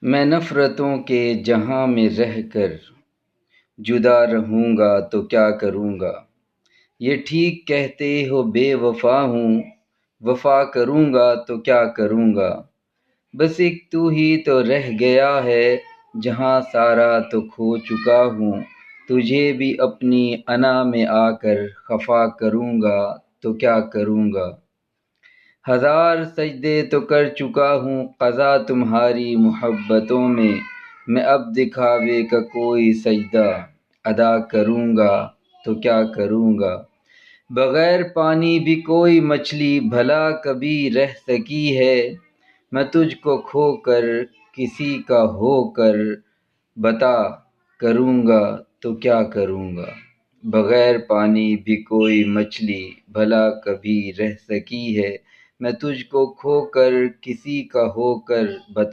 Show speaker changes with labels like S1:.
S1: میں نفرتوں کے جہاں میں رہ کر جدا رہوں گا تو کیا کروں گا؟ یہ ٹھیک کہتے ہو بے وفا ہوں، وفا کروں گا تو کیا کروں گا؟ بس ایک تو ہی تو رہ گیا ہے، جہاں سارا تو کھو چکا ہوں، تجھے بھی اپنی انا میں آ کر خفا کروں گا تو کیا کروں گا؟ ہزار سجدے تو کر چکا ہوں قضا تمہاری محبتوں میں اب دکھاوے کا کوئی سجدہ ادا کروں گا تو کیا کروں گا؟ بغیر پانی بھی کوئی مچھلی بھلا کبھی رہ سکی ہے، میں تجھ کو کھو کر کسی کا ہو کر بتا کروں گا تو کیا کروں گا؟ بغیر پانی بھی کوئی مچھلی بھلا کبھی رہ سکی ہے، میں تجھ کو کھو کر کسی کا ہو کر بتا